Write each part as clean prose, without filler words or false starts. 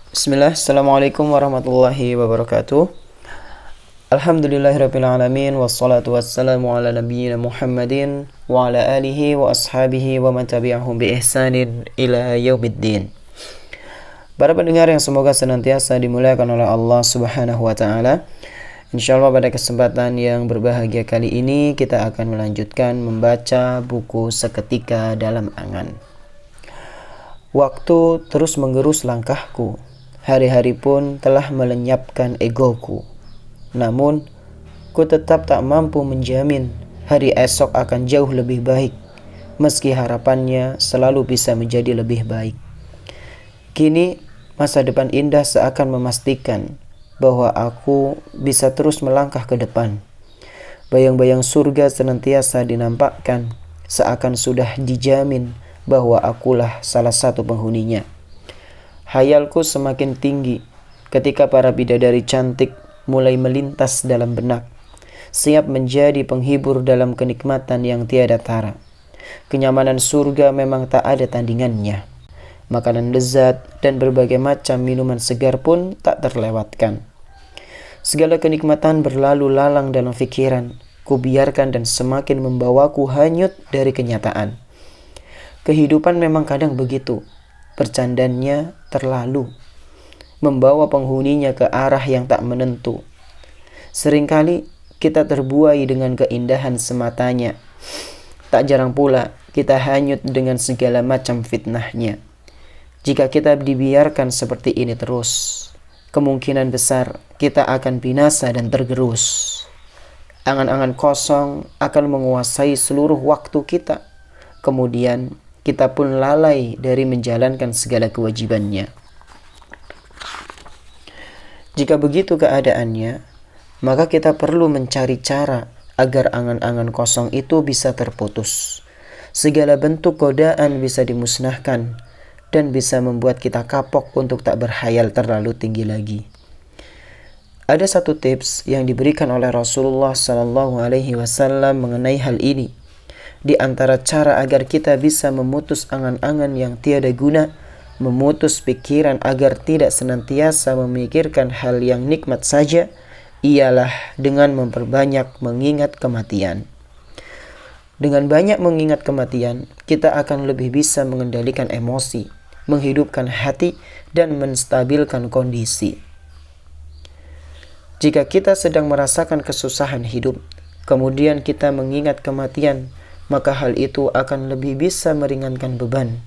Bismillah, Assalamualaikum warahmatullahi wabarakatuh. Alhamdulillahirrabbilalamin. Wassalatu wassalamu ala nabiyyina Muhammadin wa ala alihi wa ashabihi wa man tabi'ahum bi ihsanin ila yaumiddin. Para pendengar yang semoga senantiasa dimuliakan oleh Allah Subhanahu wa taala. Insyaallah pada kesempatan yang berbahagia kali ini kita akan melanjutkan membaca buku Seketika Dalam Angan. Waktu terus menggerus langkahku. Hari-hari pun telah melenyapkan egoku. Namun, ku tetap tak mampu menjamin hari esok akan jauh lebih baik, meski harapannya selalu bisa menjadi lebih baik. Kini, masa depan indah seakan memastikan bahwa aku bisa terus melangkah ke depan. Bayang-bayang surga senantiasa dinampakkan, seakan sudah dijamin bahwa akulah salah satu penghuninya. Hayalku semakin tinggi ketika para bidadari cantik mulai melintas dalam benak, siap menjadi penghibur dalam kenikmatan yang tiada tara. Kenyamanan surga memang tak ada tandingannya. Makanan lezat dan berbagai macam minuman segar pun tak terlewatkan. Segala kenikmatan berlalu lalang dalam pikiran, kubiarkan dan semakin membawaku hanyut dari kenyataan. Kehidupan memang kadang begitu. Bercandanya terlalu, membawa penghuninya ke arah yang tak menentu. Seringkali kita terbuai dengan keindahan sematanya. Tak jarang pula kita hanyut dengan segala macam fitnahnya. Jika kita dibiarkan seperti ini terus, kemungkinan besar kita akan binasa dan tergerus. Angan-angan kosong akan menguasai seluruh waktu kita. Kemudian kita pun lalai dari menjalankan segala kewajibannya. Jika begitu keadaannya, maka kita perlu mencari cara agar angan-angan kosong itu bisa terputus. Segala bentuk godaan bisa dimusnahkan dan bisa membuat kita kapok untuk tak berhayal terlalu tinggi lagi. Ada satu tips yang diberikan oleh Rasulullah SAW mengenai hal ini. Di antara cara agar kita bisa memutus angan-angan yang tiada guna, memutus pikiran agar tidak senantiasa memikirkan hal yang nikmat saja, ialah dengan memperbanyak mengingat kematian. Dengan banyak mengingat kematian, kita akan lebih bisa mengendalikan emosi, menghidupkan hati, dan menstabilkan kondisi. Jika kita sedang merasakan kesusahan hidup, kemudian kita mengingat kematian, maka hal itu akan lebih bisa meringankan beban.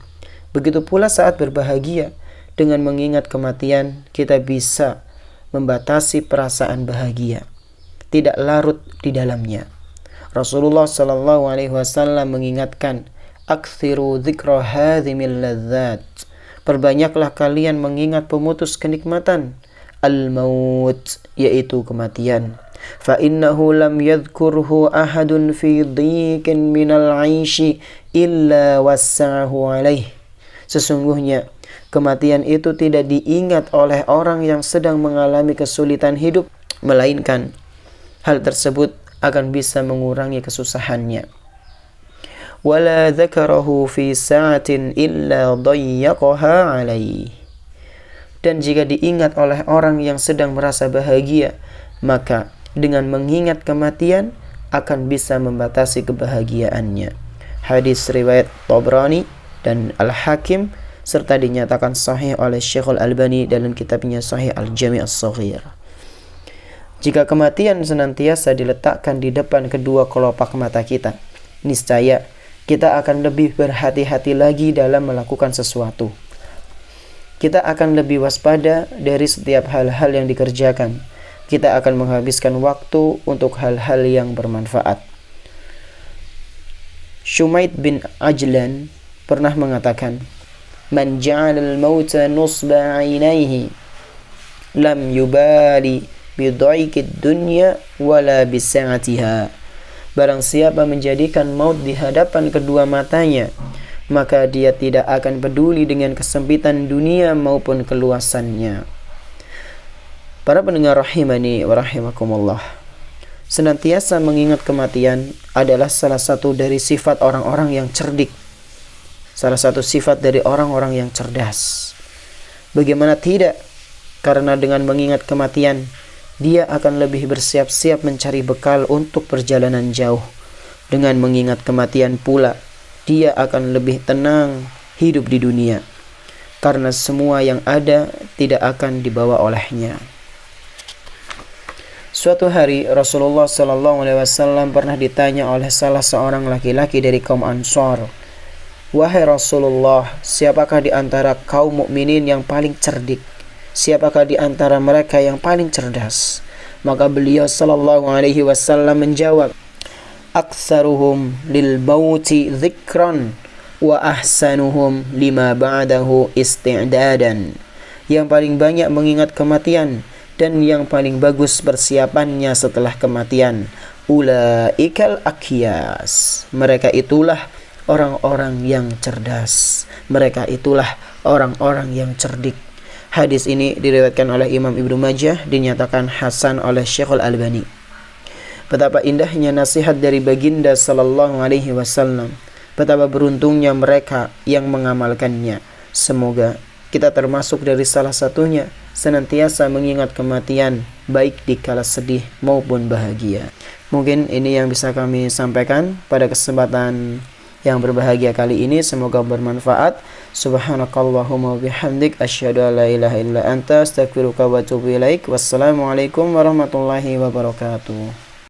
Begitu pula saat berbahagia, dengan mengingat kematian, kita bisa membatasi perasaan bahagia, tidak larut di dalamnya. Rasulullah SAW mengingatkan, "Aktsiru dzikra hadzimil ladzat." Perbanyaklah kalian mengingat pemutus kenikmatan, al-maut, yaitu kematian. فَإِنَّهُ لَمْ يَذْكُرْهُ أَحَدٌ فِي ضِيقٍ مِنَ الْعَيْشِ إِلَّا وَسَّعَهُ عَلَيْهِ. Sesungguhnya kematian itu tidak diingat oleh orang yang sedang mengalami kesulitan hidup, melainkan hal tersebut akan bisa mengurangi kesusahannya. وَلَا ذَكَرَهُ فِي سَاعَةٍ إِلَّا ضَيَّقَهَا عَلَيْهِ. Dan jika diingat oleh orang yang sedang merasa bahagia, maka dengan mengingat kematian akan bisa membatasi kebahagiaannya. Hadis riwayat Tabrani dan Al-Hakim serta dinyatakan sahih oleh Syekhul Albani dalam kitabnya Sahih Al-Jami' As-Shaghir. Jika kematian senantiasa diletakkan di depan kedua kelopak mata kita, niscaya kita akan lebih berhati-hati lagi dalam melakukan sesuatu. Kita akan lebih waspada dari setiap hal-hal yang dikerjakan. Kita akan menghabiskan waktu untuk hal-hal yang bermanfaat. Shumaid bin Ajlan pernah mengatakan, "Man ja'alal mauta nusba 'ainaihi lam yubali bidhaikid dunya wala bisa'atiha." Barang siapa menjadikan maut di hadapan kedua matanya, maka dia tidak akan peduli dengan kesempitan dunia maupun keluasannya. Para pendengar rahimani wa rahimakumullah, senantiasa mengingat kematian adalah salah satu dari sifat orang-orang yang cerdik, salah satu sifat dari orang-orang yang cerdas. Bagaimana tidak karena dengan mengingat kematian, dia akan lebih bersiap-siap mencari bekal untuk perjalanan jauh. Dengan mengingat kematian pula, dia akan lebih tenang hidup di dunia, karena semua yang ada tidak akan dibawa olehnya. Suatu hari Rasulullah SAW pernah ditanya oleh salah seorang laki-laki dari kaum Ansar, "Wahai Rasulullah, siapakah di antara kaum mukminin yang paling cerdik? Siapakah di antara mereka yang paling cerdas?" Maka beliau SAW menjawab, "Aktsaruhum lil mauti dzikran wa ahsanuhum lima ba'dahu isti'dadan." Yang paling banyak mengingat kematian dan yang paling bagus persiapannya setelah kematian. Ulaikal akyas. Mereka itulah orang-orang yang cerdas. Mereka itulah orang-orang yang cerdik. Hadis ini diriwayatkan oleh Imam Ibnu Majah, dinyatakan hasan oleh Syekhul Albani. Betapa indahnya nasihat dari baginda sallallahu alaihi wasallam. Betapa beruntungnya mereka yang mengamalkannya. Semoga kita termasuk dari salah satunya, senantiasa mengingat kematian, baik di kala sedih maupun bahagia. Mungkin ini yang bisa kami sampaikan pada kesempatan yang berbahagia kali ini. Semoga bermanfaat. Subhanakallahumma bihamdik, asyhadu an la ilaha illa anta, astaghfiruka wa atubu ilaik. Wassalamualaikum warahmatullahi wabarakatuh.